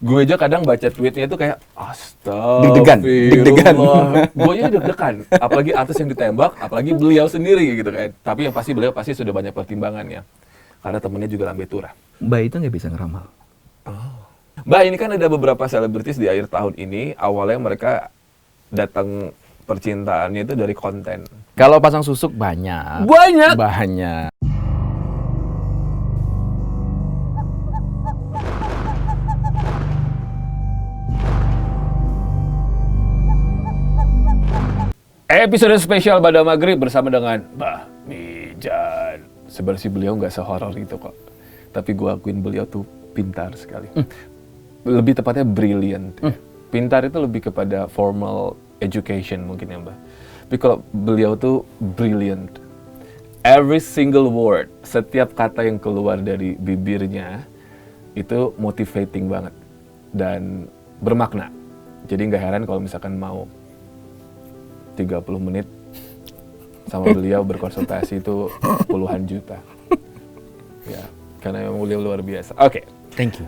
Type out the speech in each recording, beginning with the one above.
Gue aja kadang baca tweetnya itu kayak Deg-degan. astagfirullah. Gue aja deg-degan. Apalagi artis yang ditembak, apalagi beliau sendiri gitu kan. Tapi yang pasti beliau pasti sudah banyak pertimbangannya. Karena temennya juga lambe turah. Mbak itu nggak bisa ngeramal. Mbak, ini kan ada beberapa selebritis di akhir tahun ini. Awalnya mereka datang percintaannya itu dari konten. Kalau pasang susuk banyak. Banyak. Banyak. Episode spesial pada maghrib bersama dengan Mbah Mijan. Sebenarnya beliau nggak sehoror itu kok. Tapi gue akuin beliau tuh pintar sekali. Lebih tepatnya brilliant. Pintar itu lebih kepada formal education mungkin ya Mbah. Tapi kalau beliau tuh brilliant. Every single word, setiap kata yang keluar dari bibirnya itu motivating banget dan bermakna. Jadi nggak heran kalau misalkan mau 30 menit sama beliau berkonsultasi itu puluhan juta. Ya, karena memang beliau luar biasa. Oke. Thank you.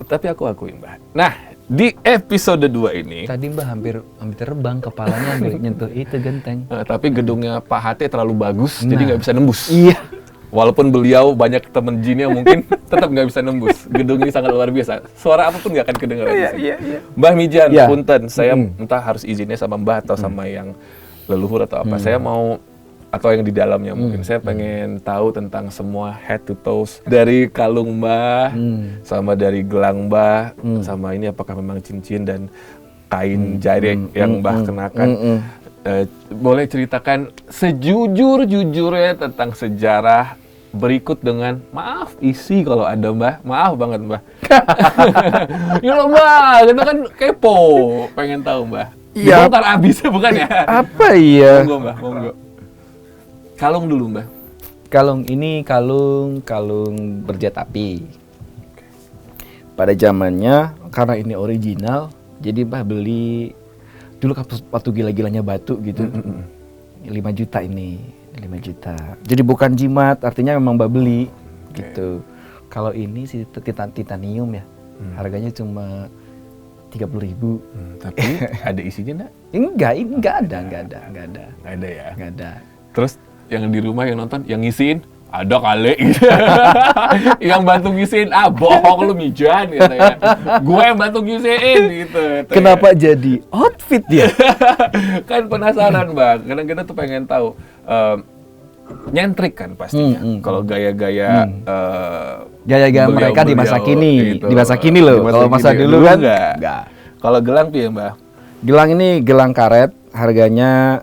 Tapi aku akuin, Mbak. Nah, di episode 2 ini Tadi Mbak hampir terbang, kepalanya hampir nyentuh itu genteng. tapi gedungnya Pak HT terlalu bagus, jadi nggak bisa nembus. Iya. Walaupun beliau banyak temen jinnya mungkin tetap nggak bisa nembus. Gedung ini sangat luar biasa. Suara apapun nggak akan kedengaran di sini. Iya. Mbah Mijan, Ya. punten, saya entah harus izinnya sama Mbah atau sama yang leluhur atau apa. Saya mau, atau yang di dalamnya mungkin. Saya pengen tahu tentang semua head to toes. Dari kalung Mbah, sama dari gelang Mbah, sama ini apakah memang cincin dan kain jarik yang Mbah kenakan. Boleh ceritakan sejujur-jujurnya tentang sejarah berikut dengan maaf isi kalau ada Mbah, maaf banget Mbah. Ya loh Mbah, kita kan kepo, pengen tahu Mbah. Iya. Dibongkar abis bukan ya? Apa iya? Monggo Mbah, monggo. Kalung dulu Mbah. Kalung ini kalung berjet api. Pada zamannya karena ini original, jadi Mbah beli dulu waktu gila-gilanya batu gitu. 5 juta ini, 5 juta. Jadi bukan jimat, artinya memang Mbah beli gitu. Kalau ini sih titanium ya. Harganya cuma 30.000. Tapi ada isinya enggak? Enggak ada. Nggak ada ya? Enggak ada. Terus yang di rumah yang nonton, yang ngisiin, ada kali gitu. Yang bantu ngisiin, bohong lu Mijan gitu ya. Gue yang bantu ngisiin gitu. Kenapa jadi outfit ya? Kan penasaran Bang, kadang kita tuh pengen tahu. Nyentrik kan pastinya. Kalau gaya-gaya Gaya-gaya mereka di masa kini, gitu. di masa kini loh. Kalau masa dulu kan enggak. Kalau gelang piye Mbah? Gelang ini gelang karet, harganya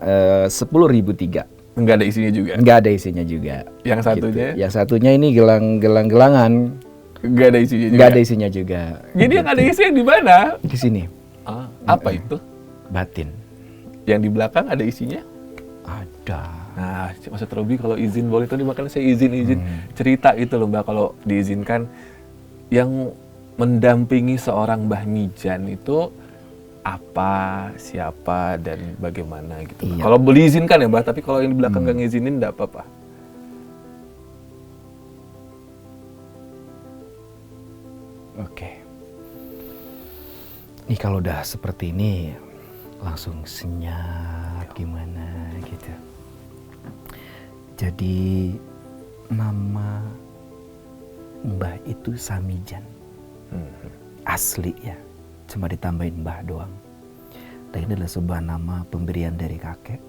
10.003. Enggak ada isinya juga. Enggak ada isinya juga. Yang satunya? Gitu. Yang satunya ini gelangan. Enggak ada isinya juga. Enggak ada isinya juga. Jadi yang ada isinya di mana? Di sini. Apa itu? Batin. Yang di belakang ada isinya? Ada. Nah, Mas Robi kalau izin boleh tadi makanya saya izin cerita itu loh Mbak, kalau diizinkan yang mendampingi seorang Mbah Mijan itu apa, siapa, dan bagaimana gitu. Iya. Kalau boleh izinkan ya Mbak, tapi kalau yang di belakang nggak ngizinin enggak apa-apa. Oke. Ini kalau udah seperti ini langsung senyap gimana gitu. Jadi nama Mbah itu Samijan. Asli ya. Cuma ditambahin Mbah doang. Dan ini adalah sebuah nama pemberian dari kakek.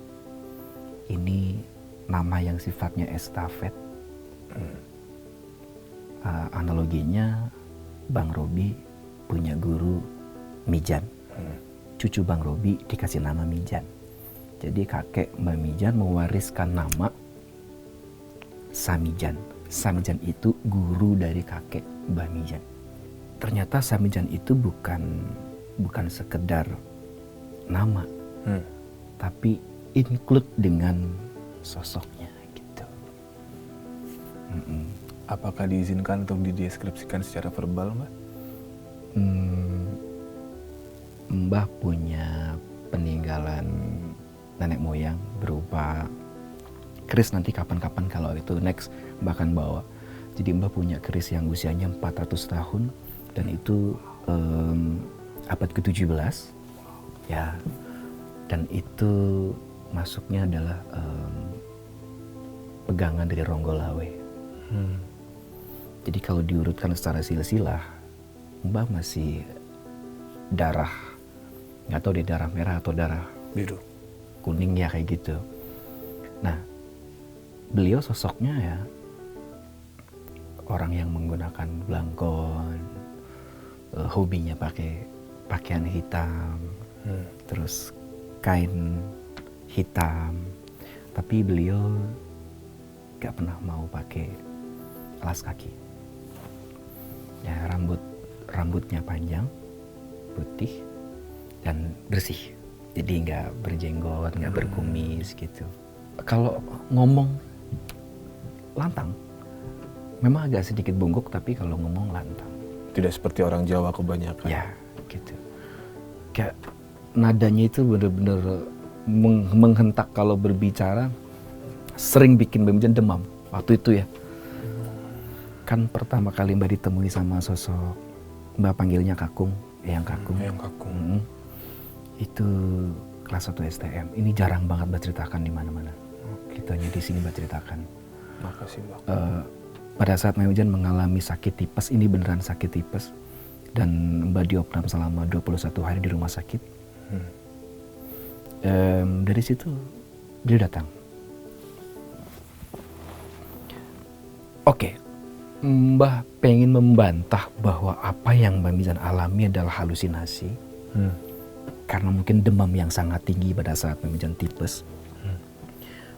Ini nama yang sifatnya estafet. Analoginya Bang Robi punya guru Mijan. Cucu Bang Robi dikasih nama Mijan. Jadi kakek Mbah Mijan mewariskan nama Samijan. Samijan itu guru dari kakek Mbah Mijan. Ternyata Samijan itu bukan sekedar nama, tapi include dengan sosoknya gitu. Apakah diizinkan untuk dideskripsikan secara verbal Mbak? Mbah punya peninggalan nenek moyang berupa keris, nanti kapan-kapan kalau itu next Mbah akan bawa. Jadi Mbah punya keris yang usianya 400 tahun dan itu abad ke-17 ya, dan itu masuknya adalah pegangan dari Ronggolawe. Jadi kalau diurutkan secara silsilah, Mbah masih darah, nggak tahu deh darah merah atau darah Biru. kuning ya kayak gitu. Nah, beliau sosoknya ya orang yang menggunakan blangkon, hobinya pakai pakaian hitam, terus kain hitam, tapi beliau gak pernah mau pakai alas kaki. Ya, rambutnya panjang, putih, dan bersih. Jadi nggak berjenggot, nggak berkumis gitu. Kalau ngomong lantang, memang agak sedikit bungkuk, tapi kalau ngomong lantang. Tidak seperti orang Jawa kebanyakan. Ya, gitu. Kayak nadanya itu bener-bener menghentak kalau berbicara, sering bikin Mbak Mijan demam waktu itu ya. Kan pertama kali Mbak ditemui sama sosok, Mbak panggilnya Kakung, Eyang Kakung. Eyang Kakung. Itu kelas 1 STM. Ini jarang banget Mbak ceritakan di mana-mana. Gitu hanya di sini Mbak ceritakan. Makasih Mbak. Pada saat Mbak Mijan mengalami sakit tipes, ini beneran sakit tipes, dan Mbak diopnam selama 21 hari di rumah sakit. Dari situ beliau datang. Oke, Mbah pengen membantah bahwa apa yang Mbak Mijan alami adalah halusinasi. Karena mungkin demam yang sangat tinggi pada saat Mbak Mijan tipes.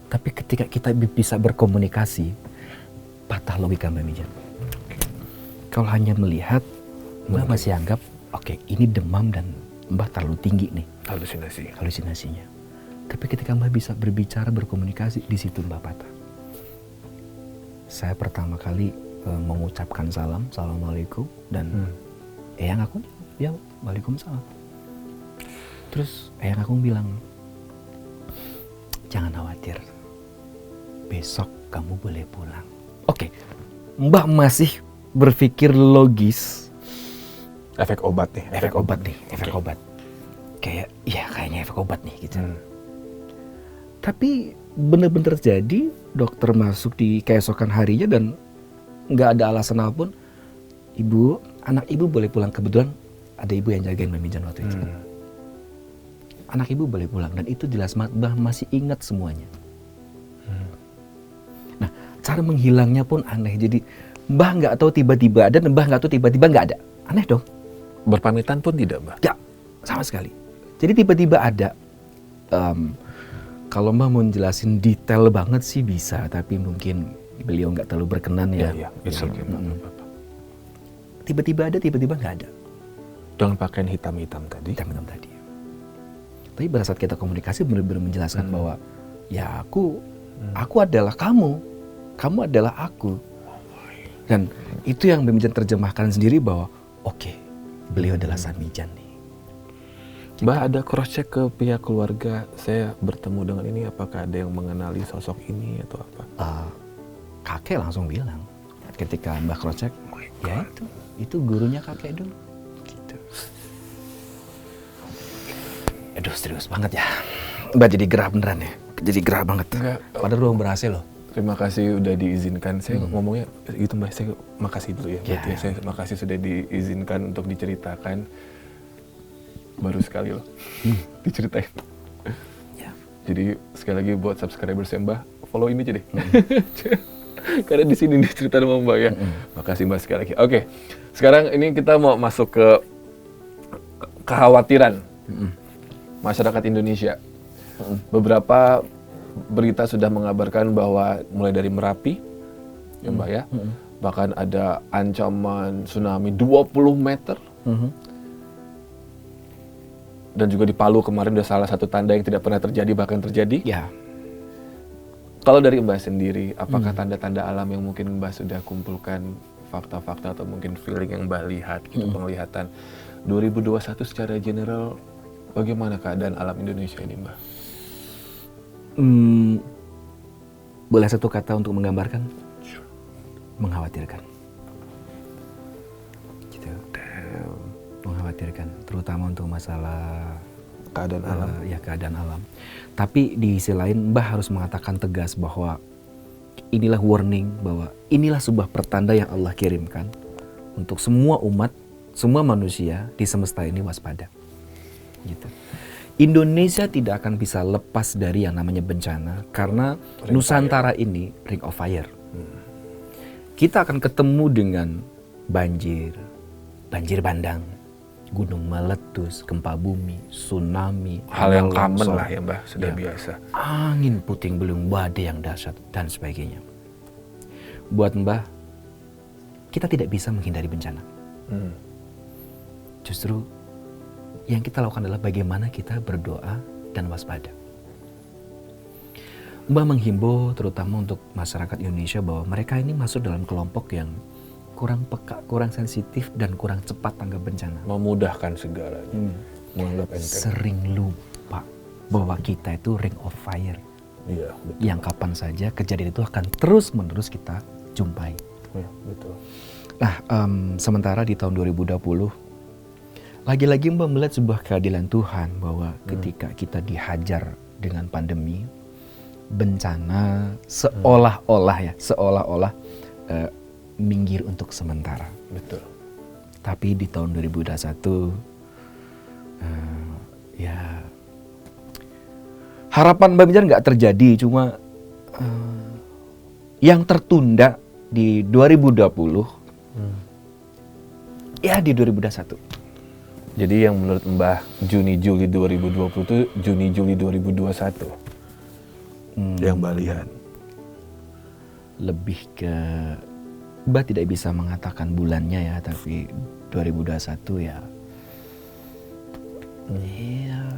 Tapi ketika kita bisa berkomunikasi, patah logika Mbak Mijan. Kalau hanya melihat, Mbak masih anggap, oke, ini demam dan Mbah terlalu tinggi nih. Halusinasinya. Tapi ketika Mbah bisa berbicara, berkomunikasi, di situ Mbah patah. Saya pertama kali mengucapkan salam, assalamualaikum, dan Eyang aku, ya waalaikumsalam. Terus Eyang aku bilang, jangan khawatir, besok kamu boleh pulang. Oke, Mbah masih berpikir logis. Efek obat nih. Efek obat. Kayak, ya kayaknya efek obat nih gitu. Tapi bener-bener terjadi, dokter masuk di keesokan harinya dan nggak ada alasan apapun. Ibu, anak ibu boleh pulang. Kebetulan ada ibu yang jagain Mbak Mijan waktu itu. Anak ibu boleh pulang, dan itu jelas Mbah masih ingat semuanya. Nah, cara menghilangnya pun aneh. Jadi Mbah nggak tahu tiba-tiba ada, dan Mbah nggak tahu tiba-tiba nggak ada. Aneh dong. Berpamitan pun tidak, Mbak? Ya, sama sekali. Jadi tiba-tiba ada. Kalau Mbah mau jelasin detail banget sih bisa, tapi mungkin beliau nggak terlalu berkenan ya. Iya, bisa. Tiba-tiba ada, tiba-tiba nggak ada. Dengan pakaian hitam-hitam tadi? Hitam-hitam tadi. Tapi pada saat kita komunikasi benar-benar menjelaskan bahwa ya aku adalah kamu adalah aku. Dan itu yang Mbak Mijan terjemahkan sendiri bahwa oke, beliau adalah San Mijan nih. Mbak ada cross check ke pihak keluarga, saya bertemu dengan ini, apakah ada yang mengenali sosok ini atau apa? Kakek langsung bilang ketika Mbak cross check, ya itu gurunya kakek dulu. Gitu. Aduh, serius banget ya. Mbak jadi gerah beneran ya. Jadi gerah banget. Enggak. Padahal belum berhasil loh. Terima kasih udah diizinkan. Saya ngomongnya gitu Mbak, saya makasih dulu ya. Berarti saya makasih sudah diizinkan untuk diceritakan. Baru sekali loh diceritain. Ya. Jadi sekali lagi buat subscribers ya Mbak, follow ini aja deh. Karena di sini diceritain sama Mbak ya. Makasih Mbak sekali lagi. Oke, sekarang ini kita mau masuk ke kekhawatiran masyarakat Indonesia. Beberapa berita sudah mengabarkan bahwa mulai dari Merapi, ya Mbak ya, bahkan ada ancaman tsunami 20 meter. Dan juga di Palu kemarin udah salah satu tanda yang tidak pernah terjadi, bahkan terjadi. Ya. Kalau dari Mbak sendiri, apakah tanda-tanda alam yang mungkin Mbak sudah kumpulkan, fakta-fakta atau mungkin feeling yang Mbak lihat, gitu, penglihatan 2021 secara general, bagaimana keadaan alam Indonesia ini Mbak? Boleh satu kata untuk menggambarkan? Mengkhawatirkan. Gitu. mengkhawatirkan, terutama untuk masalah Keadaan alam. ya keadaan alam. Tapi di sisi lain Mbah harus mengatakan tegas bahwa inilah warning, bahwa inilah sebuah pertanda yang Allah kirimkan untuk semua umat, semua manusia di semesta ini waspada. Gitu. Indonesia tidak akan bisa lepas dari yang namanya bencana karena Nusantara ini ring of fire. Kita akan ketemu dengan banjir bandang, gunung meletus, gempa bumi, tsunami, Hal yang tanah common longsor, lah ya Mbah, sudah biasa. angin puting beliung, badai yang dahsyat dan sebagainya. Buat Mbah, kita tidak bisa menghindari bencana. Justru yang kita lakukan adalah bagaimana kita berdoa dan waspada. Mbah menghimbau terutama untuk masyarakat Indonesia bahwa mereka ini masuk dalam kelompok yang kurang peka, kurang sensitif, dan kurang cepat tanggap bencana. Memudahkan segalanya. Menganggap enteng. Sering lupa bahwa kita itu ring of fire. Iya, betul. Yang kapan saja kejadian itu akan terus-menerus kita jumpai. Ya, betul. Nah, sementara di tahun 2020, lagi-lagi Mbak melihat sebuah keadilan Tuhan bahwa ketika kita dihajar dengan pandemi, bencana seolah-olah minggir untuk sementara. Betul. Tapi di tahun 2021, ya harapan Mbak Mijan nggak terjadi, cuma yang tertunda di 2020, ya di 2021. Jadi yang menurut Mbah Juni-Juli 2020 itu Juni-Juli 2021 yang Mbah lihat. Lebih ke Mbak tidak bisa mengatakan bulannya ya, tapi 2021 ya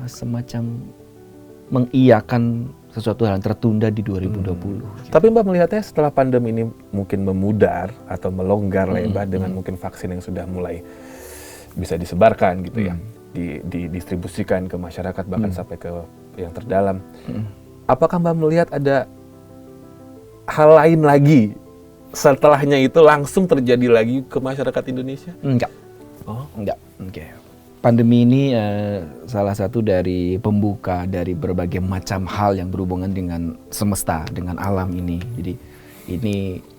semacam mengiyakan sesuatu hal yang tertunda di 2020. Tapi Mbah melihatnya setelah pandemi ini mungkin memudar atau melonggar lah ya Mbah, dengan mungkin vaksin yang sudah mulai bisa disebarkan gitu ya, didistribusikan ke masyarakat bahkan sampai ke yang terdalam. Apakah Mbah melihat ada hal lain lagi setelahnya itu langsung terjadi lagi ke masyarakat Indonesia? Enggak. Oh, Enggak. Oke. Pandemi ini salah satu dari pembuka dari berbagai macam hal yang berhubungan dengan semesta, dengan alam ini. Jadi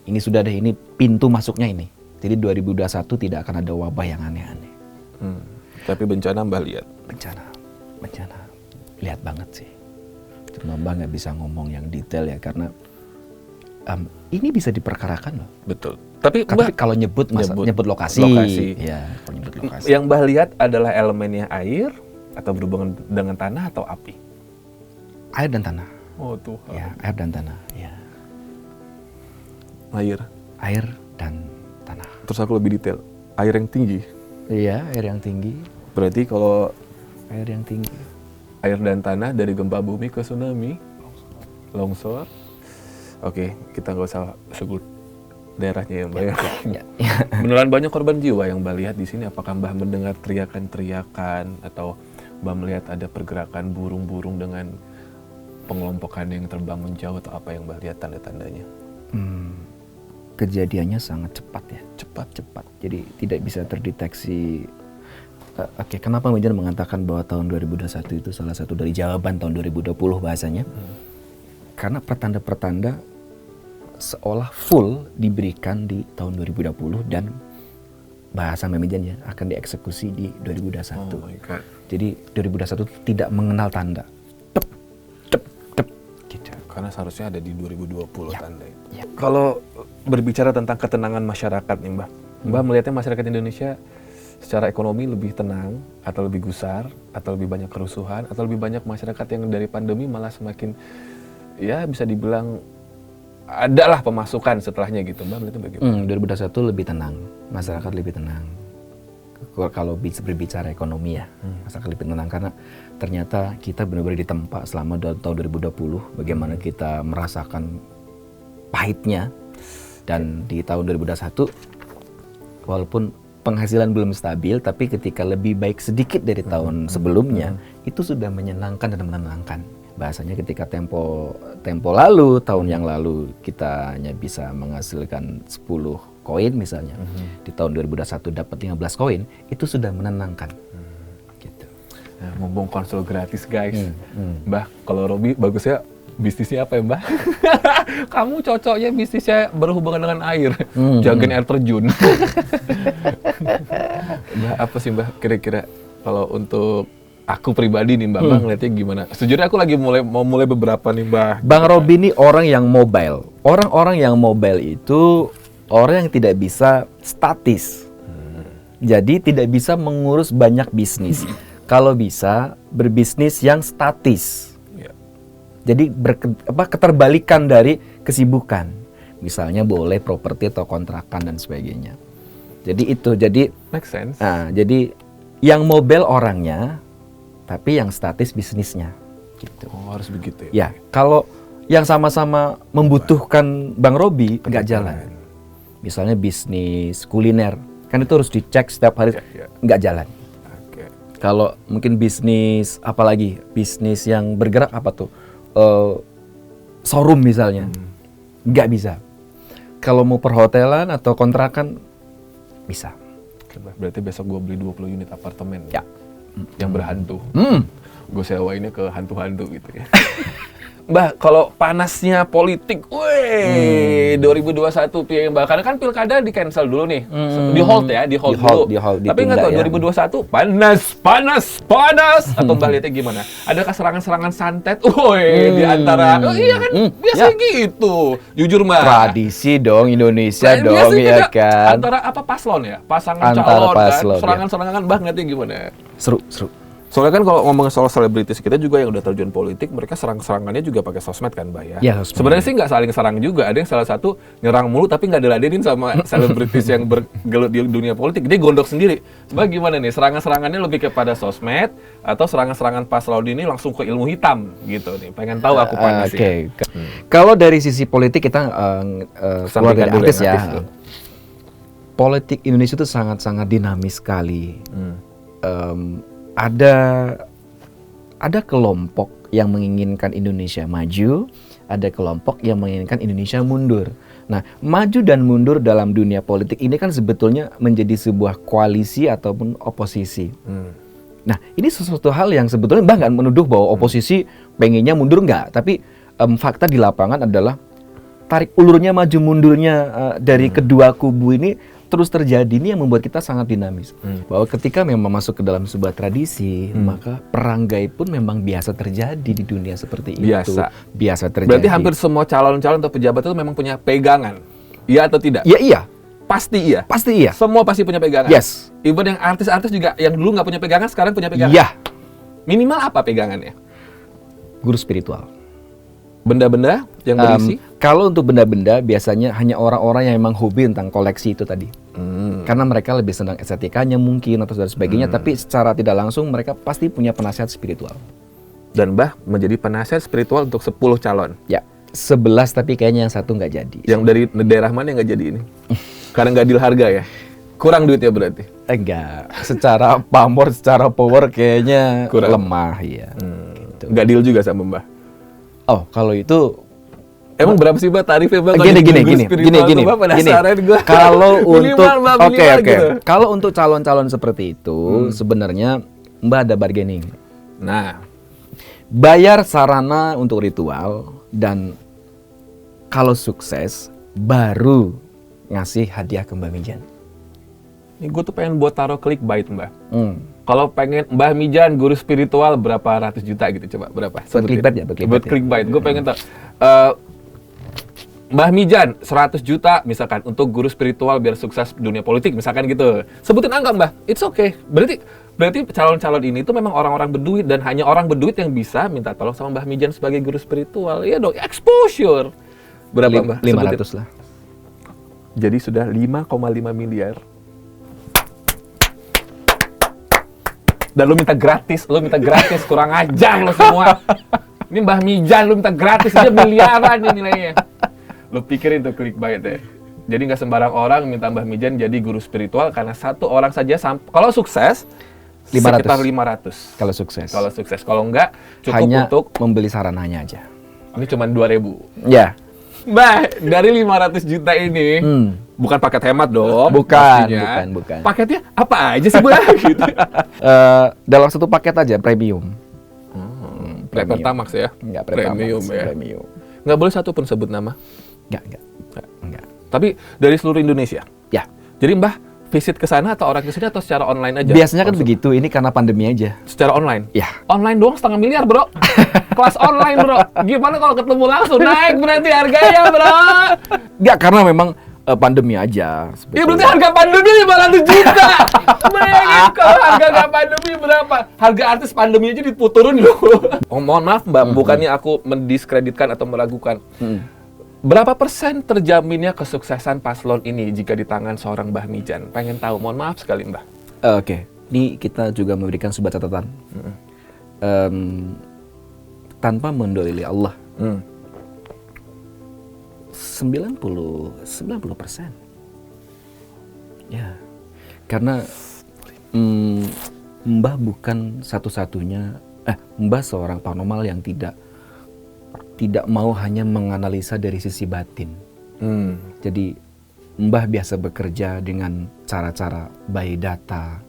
ini sudah ada, ini pintu masuknya ini. Jadi 2021 tidak akan ada wabah yang aneh-aneh. Tapi bencana Mbah lihat? Bencana lihat banget sih. Cuma Mbah nggak bisa ngomong yang detail ya, karena ini bisa diperkarakan loh. Betul. Tapi kalau nyebut lokasi. Ya, kalau nyebut lokasi. Yang Mbah lihat adalah elemennya air atau berhubungan dengan tanah atau api? Air dan tanah. Oh Tuhan. Ya, air dan tanah. Ya. Air dan tanah. Terus aku lebih detail. Air yang tinggi. Iya, air yang tinggi. Berarti kalau Air yang tinggi. air dan tanah dari gempa bumi ke tsunami, longsor. Oke, kita nggak usah sebut daerahnya ya Mbak ya. Beneran banyak korban jiwa yang Mbak lihat di sini. Apakah Mbak mendengar teriakan-teriakan atau Mbak melihat ada pergerakan burung-burung dengan pengelompokan yang terbang menjauh, atau apa yang Mbak lihat tanda-tandanya? Kejadiannya sangat cepat ya. Cepat. Jadi tidak bisa terdeteksi. Oke, kenapa Mijan mengatakan bahwa tahun 2021 itu salah satu dari jawaban tahun 2020 bahasanya? Karena pertanda-pertanda seolah full diberikan di tahun 2020 dan bahasa Mijan ya akan dieksekusi di 2021. Oh my God. Jadi 2021 tidak mengenal tanda. Tep, gitu. Karena seharusnya ada di 2020 Ya. tanda itu. Ya. Kalau berbicara tentang ketenangan masyarakat nih Mbak, Mbak melihatnya masyarakat Indonesia secara ekonomi lebih tenang atau lebih gusar atau lebih banyak kerusuhan atau lebih banyak masyarakat yang dari pandemi malah semakin, ya bisa dibilang adalah pemasukan setelahnya gitu Mbak melihatnya bagaimana? 2021 lebih tenang, masyarakat lebih tenang. Kalau berbicara ekonomi ya, masyarakat lebih tenang karena ternyata kita benar-benar ditempa selama tahun 2020 bagaimana kita merasakan pahitnya, dan di tahun 2021 walaupun penghasilan belum stabil, tapi ketika lebih baik sedikit dari tahun sebelumnya, itu sudah menyenangkan dan menenangkan. Bahasanya ketika tempo lalu, tahun yang lalu kita hanya bisa menghasilkan 10,5 koin misalnya, di tahun 2021 dapat 15 koin, itu sudah menenangkan. Gitu. Nah, mumpung konsul gratis guys, Mbah, kalau Robi bagusnya bisnisnya apa ya Mbah? Kamu cocoknya bisnisnya berhubungan dengan air, jagain air terjun. Mbah, apa sih Mbah kira-kira kalau untuk aku pribadi nih Mbak, Mbak ngeliatnya gimana? Sejujurnya aku lagi mau mulai beberapa nih Mbah. Bang Robi ini orang yang mobile. Orang-orang yang mobile itu orang yang tidak bisa statis. Jadi tidak bisa mengurus banyak bisnis. Kalau bisa berbisnis yang statis. Jadi keterbalikan dari kesibukan. Misalnya boleh properti atau kontrakan dan sebagainya. Jadi itu, jadi make sense. Nah, jadi yang mobile orangnya, tapi yang statis bisnisnya. Gitu. Oh, harus begitu ya? Ya, kalau yang sama-sama membutuhkan Bang Robi nggak jalan. Misalnya bisnis kuliner, kan itu harus dicek setiap hari, nggak jalan. Kalau mungkin bisnis apalagi bisnis yang bergerak apa tuh? Showroom misalnya, nggak bisa. Kalau mau perhotelan atau kontrakan, bisa. Berarti besok gue beli 20 unit apartemen ya, yang berhantu. Gue sewainnya ke hantu-hantu gitu ya. Mbak, kalau panasnya politik, 2021 piye Mbak? Karena kan pilkada di cancel dulu nih, di hold dulu. Tapi nggak tahu 2021 panas. Atau Mbak lihatnya gimana? Adakah serangan-serangan santet? Di antara, iya kan biasanya gitu. Jujur Mbak. Tradisi dong Indonesia dong ya kan. Antara apa paslon ya, pasangan antara calon paslon, kan, serangan-serangan Mbak ngeliatnya gimana? Seru. Soalnya kan kalau ngomongin soal selebritis kita juga yang udah terjun politik, mereka serang-serangannya juga pakai sosmed kan, Mbak ya. Ya sebenarnya sih nggak saling serang juga, ada yang salah satu nyerang mulu tapi nggak diladenin sama selebritis yang bergelut di dunia politik, dia gondok sendiri. Mbak gimana nih, serangan-serangannya lebih kepada sosmed atau serangan-serangan pas Laudi ini langsung ke ilmu hitam gitu nih? Pengen tahu aku panas ya. Kalau dari sisi politik kita keluar dari artis ya. Politik Indonesia itu sangat-sangat dinamis sekali. Ada kelompok yang menginginkan Indonesia maju, ada kelompok yang menginginkan Indonesia mundur. Nah, maju dan mundur dalam dunia politik ini kan sebetulnya menjadi sebuah koalisi ataupun oposisi. Nah, ini sesuatu hal yang sebetulnya Mbak nggak menuduh bahwa oposisi pengennya mundur, nggak. Tapi fakta di lapangan adalah tarik ulurnya maju mundurnya dari kedua kubu ini terus terjadi. Ini yang membuat kita sangat dinamis. Bahwa ketika memang masuk ke dalam sebuah tradisi, maka peranggai pun memang biasa terjadi di dunia seperti itu. Biasa terjadi. Berarti hampir semua calon-calon atau pejabat itu memang punya pegangan. Iya atau tidak? Iya. Pasti iya? Pasti iya. Semua pasti punya pegangan? Yes. Even yang artis-artis juga, yang dulu nggak punya pegangan, sekarang punya pegangan? Iya. Minimal apa pegangannya? Guru spiritual. Benda-benda yang berisi? Kalau untuk benda-benda biasanya hanya orang-orang yang memang hobi tentang koleksi itu tadi. Karena mereka lebih senang estetikanya mungkin atau dan sebagainya, tapi secara tidak langsung mereka pasti punya penasihat spiritual. Dan Mbah menjadi penasihat spiritual untuk 10 calon? Ya, 11 tapi kayaknya yang satu nggak jadi. Yang dari daerah mana yang nggak jadi ini? Karena nggak deal harga ya? Kurang duitnya berarti? Enggak, secara pamor, secara power kayaknya kurang lemah ya. Gitu. Nggak deal juga sama Mbah? Oh, kalau itu emang berapa sih Mbak tarifnya Mbak? Gini. Kalau untuk gitu. Kalau untuk calon-calon seperti itu sebenarnya Mbak ada bargaining. Nah, bayar sarana untuk ritual dan kalau sukses baru ngasih hadiah ke Mbak Mijan. Ini gue tuh pengen buat taruh clickbait Mbak. Kalau pengen Mbah Mijan guru spiritual berapa ratus juta gitu, coba berapa? Buat clickbait. Gue pengen tahu. Mbah Mijan 100 juta misalkan untuk guru spiritual biar sukses dunia politik misalkan gitu. Sebutin angka Mbah, it's okay. Berarti calon-calon ini tuh memang orang-orang berduit dan hanya orang berduit yang bisa minta tolong sama Mbah Mijan sebagai guru spiritual. Iya dong, exposure. Berapa Mbah? 500 lah. Jadi sudah 5,5 miliar. Dan lu minta gratis, kurang ajar lu semua. Ini Mbah Mijan lu minta gratis aja miliaran nih nilainya. Lu pikirin tuh clickbait ya. Jadi nggak sembarang orang minta Mbah Mijan jadi guru spiritual karena satu orang saja kalau sukses 500. Sekitar 500. Kalau sukses. Kalau enggak cukup hanya untuk membeli sarananya aja. Ini cuma 2.000. Ya. Mbah, dari 500 juta ini Bukan paket hemat dong. Bukan, pastinya. bukan. Paketnya apa aja sih, Mbah? Gitu. Dalam satu paket aja premium. Premium. Pertamax ya? Enggak, Premium Pertamax, ya. Premium. Nggak boleh satu pun sebut nama. Enggak. Tapi dari seluruh Indonesia. Ya. Jadi Mbah visit ke sana atau orang ke sini atau secara online aja? Biasanya kan begitu, ini karena pandemi aja. Secara online? Ya. Online doang 500 miliar, bro. Kelas online, bro. Gimana kalau ketemu langsung? Naik berarti harganya, bro. Enggak, karena memang pandemi aja. Ya berarti harga pandemi 500 juta. Bayangin kalau harga nggak pandemi berapa? Harga artis pandemi aja diputurin loh. Oh, mohon maaf Mbak, bukannya aku mendiskreditkan atau meragukan. Berapa persen terjaminnya kesuksesan paslon ini jika di tangan seorang Mbah Mijan? Pengen tahu, mohon maaf sekali Mbah. Oke, ini kita juga memberikan sebuah catatan. Tanpa mendolili Allah, 90%. Ya, karena Mbah bukan satu-satunya, Mbah seorang paranormal yang tidak mau hanya menganalisa dari sisi batin. Jadi Mbah biasa bekerja dengan cara-cara by data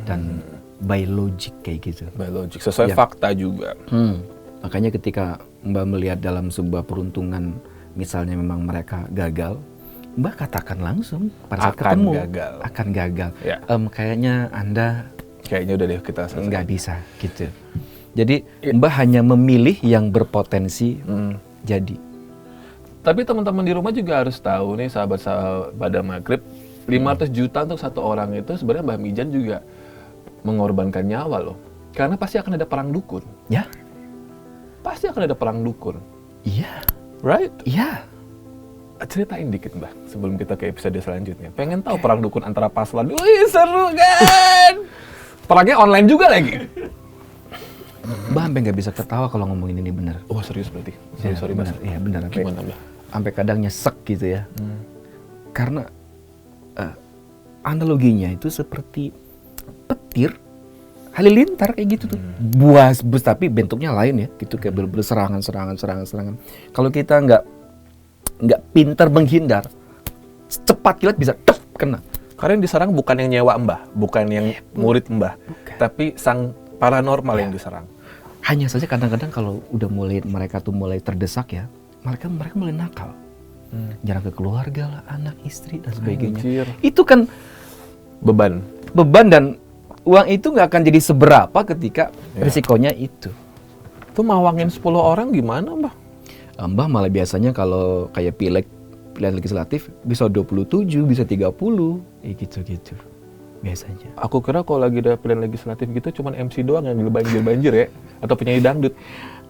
dan by logic kayak gitu. By logic, sesuai Ya. fakta juga. Makanya ketika Mbah melihat dalam sebuah peruntungan, misalnya memang mereka gagal, Mbah katakan langsung pada saat Akan ketemu gagal. akan gagal. Ya. Kayaknya Anda Kayaknya udah deh kita selesai. nggak bisa gitu. Jadi Mbah hanya memilih yang berpotensi jadi. Tapi teman-teman di rumah juga harus tahu nih, sahabat-sahabat pada maghrib, 500 juta untuk satu orang itu sebenarnya Mbah Mijan juga mengorbankan nyawa loh. Karena pasti akan ada perang dukun. Ya, Pasti akan ada perang dukun. iya, Right? iya. Ceritain dikit Mbah sebelum kita ke episode selanjutnya. Pengen tahu perang dukun antara paslon. Wih, seru kan? Perangnya online juga lagi. Mbah sampai nggak bisa ketawa kalau ngomongin ini bener. Oh, serius berarti? Ya, Sorry Mas. bener. Iya bener. Gimana Mbah? Sampai kadang nyesek gitu ya. Karena analoginya itu seperti petir halilintar kayak gitu tuh. Buas bus tapi bentuknya lain ya. Gitu kayak bener-bener serangan. Kalau kita nggak pintar menghindar, cepat kilat bisa tep kena. Karena yang diserang bukan yang nyewa Mbah, bukan yang murid Mbah, tapi sang paranormal yang diserang. Hanya saja kadang-kadang kalau udah mereka tuh mulai terdesak ya, mereka mulai nakal. Jarang ke keluarga lah, anak, istri dan sebagainya. Anjir. Itu kan Beban. dan uang itu nggak akan jadi seberapa ketika risikonya itu. Tuh mawangin 10 orang gimana Mbah? Mbah malah biasanya kalau kayak pilihan legislatif bisa 27, bisa 30, gitu biasanya. Aku kira kalau lagi ada pilihan legislatif gitu cuman MC doang yang banjir ya, atau penyanyi dangdut.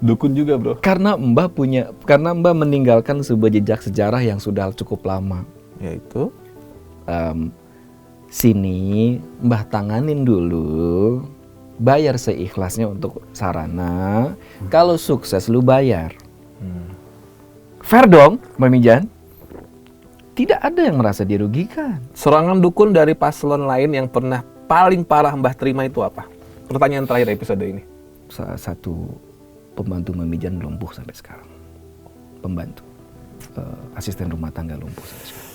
Dukun juga bro. Karena Mbah meninggalkan sebuah jejak sejarah yang sudah cukup lama. Yaitu? Sini Mbah tanganin dulu, bayar seikhlasnya untuk sarana. Kalau sukses lu bayar. Fair dong, Mbak Mijan. Tidak ada yang merasa dirugikan. Serangan dukun dari paslon lain yang pernah paling parah Mbah terima itu apa? Pertanyaan terakhir episode ini. Salah satu pembantu Mbak Mijan lumpuh sampai sekarang. Pembantu. Asisten rumah tangga lumpuh sampai sekarang.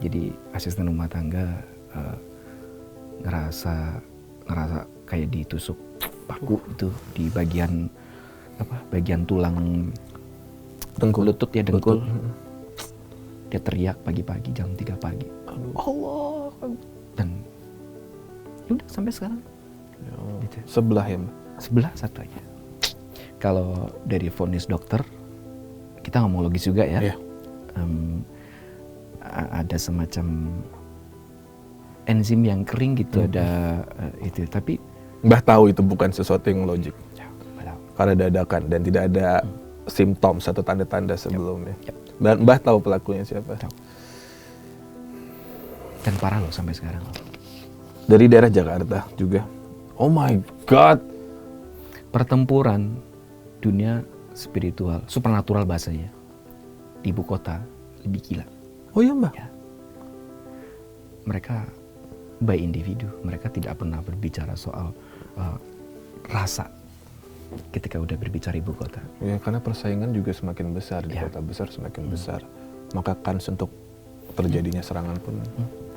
Jadi asisten rumah tangga ngerasa kayak ditusuk paku itu di bagian tulang Dengkul. lutut ya, dengkul. Dia teriak pagi-pagi jam 3 pagi. Allah. Dan udah sampai sekarang. Gitu. Sebelah ya Mbah? Sebelah satu aja. Kalau dari vonis dokter, kita ngomong logis juga ya. Iya. Ada semacam enzim yang kering gitu, ada itu. Tapi Mbah tahu itu bukan sesuatu yang logik. ya, padahal. Karena dadakan dan tidak ada simptom atau tanda-tanda sebelumnya. Yap. Dan Mbah tahu pelakunya siapa? Tahu. Dan parah loh sampai sekarang. Dari daerah Jakarta juga. Oh my God. Pertempuran dunia spiritual, supernatural bahasanya, di ibu kota lebih gila. Oh iya Mbah? Ya. Mereka by individu, mereka tidak pernah berbicara soal rasa ketika udah berbicara ibu kota. Ya karena persaingan juga semakin besar di Ya. kota besar semakin besar. Maka kans untuk terjadinya serangan pun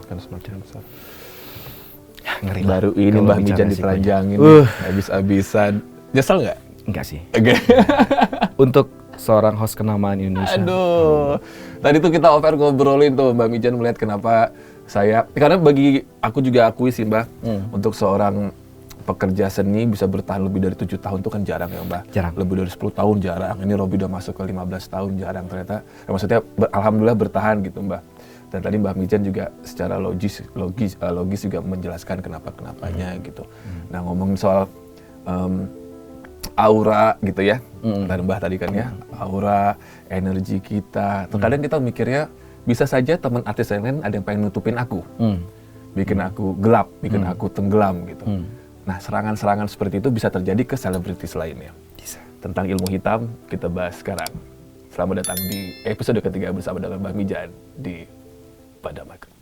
akan semakin besar. Ya, ngeri lah. Baru ini Kalau Mbah bicara Mijan resikonya. ditelanjangin habis-habisan. Nyesel nggak? Enggak sih. Oke. Untuk seorang host kenamaan Indonesia. Aduh. Tadi tuh kita off-air ngobrolin tuh Mbak Mijan melihat kenapa karena bagi aku juga akui sih Mbak, untuk seorang pekerja seni bisa bertahan lebih dari 7 tahun itu kan jarang ya Mbak. Jarang. Lebih dari 10 tahun jarang. Ini Robby udah masuk ke 15 tahun jarang ternyata. Ya, maksudnya alhamdulillah bertahan gitu Mbak. Dan tadi Mbak Mijan juga secara logis juga menjelaskan kenapanya gitu. Nah ngomongin soal aura gitu ya, dan Mbah tadi kan ya, aura, energi kita. Terkadang kita mikirnya bisa saja teman artis yang lain ada yang pengen nutupin aku, bikin aku gelap, bikin aku tenggelam gitu. Nah serangan-serangan seperti itu bisa terjadi ke selebritis lainnya. Bisa. Tentang ilmu hitam kita bahas sekarang. Selamat datang di episode ketiga bersama dengan Mbah Mijan di Pada Maghrib.